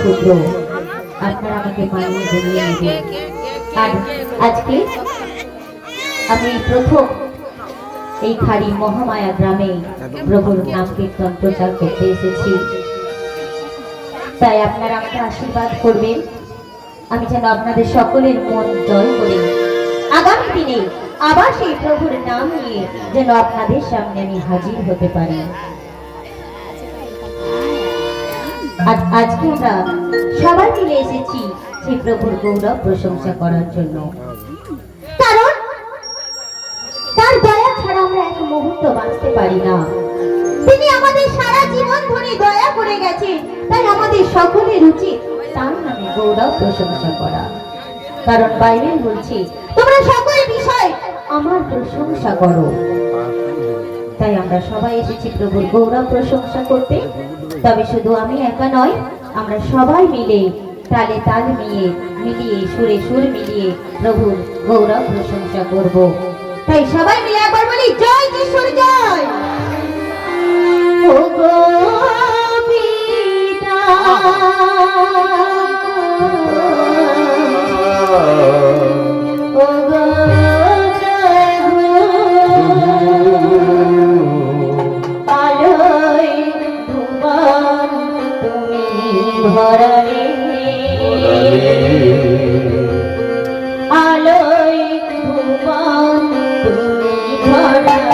পুত্র আপনারা আমাকে মানিয়ে গুনিয়ে নেবেন। আর আজকে আমি প্রথম এই খাড়ি মহামায়া গ্রামে প্রভুর নাম কীর্তন প্রচার করতে এসেছি, তাই আপনারা আমাকে আশীর্বাদ করবেন আমি যেন আপনাদের সকলের মন জয় করে আগামী দিনে আবার সেই প্রভুর নাম নিয়ে যেন আপনাদের সামনে আমি হাজির হতে পারি। আজকে আমরা সবাই মিলে এসেছি সেই প্রভুর গৌরব প্রশংসা করার জন্য, কারণ তার দয়া ছাড়া আমরা এক মুহূর্ত বাঁচতে পারি না। তিনি আমাদের সারা জীবন ধরে দয়া করে গেছেন, তাই আমাদের সকলের উচিত তার নামে গৌরব প্রশংসা করা। কারণ বাইবেল বলছে তোমরা সকল বিষয় আমার প্রশংসা করো। তাই আমরা সবাই এসেছি প্রভুর গৌরব প্রশংসা করতে। তবে শুধু আমি একা নয়, আমরা সবাই মিলে তালে তাল মিলিয়ে সুরে সুর মিলিয়ে প্রভুর গৌরব প্রশংসা করব। তাই সবাই মিলে একবার বলি জয় যিশুর জয়। ও গো পিতা ও গো আলোয় ভুবন তুমি ভরালে, আলোয় ভুবন তুমি ভরালে।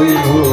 হইব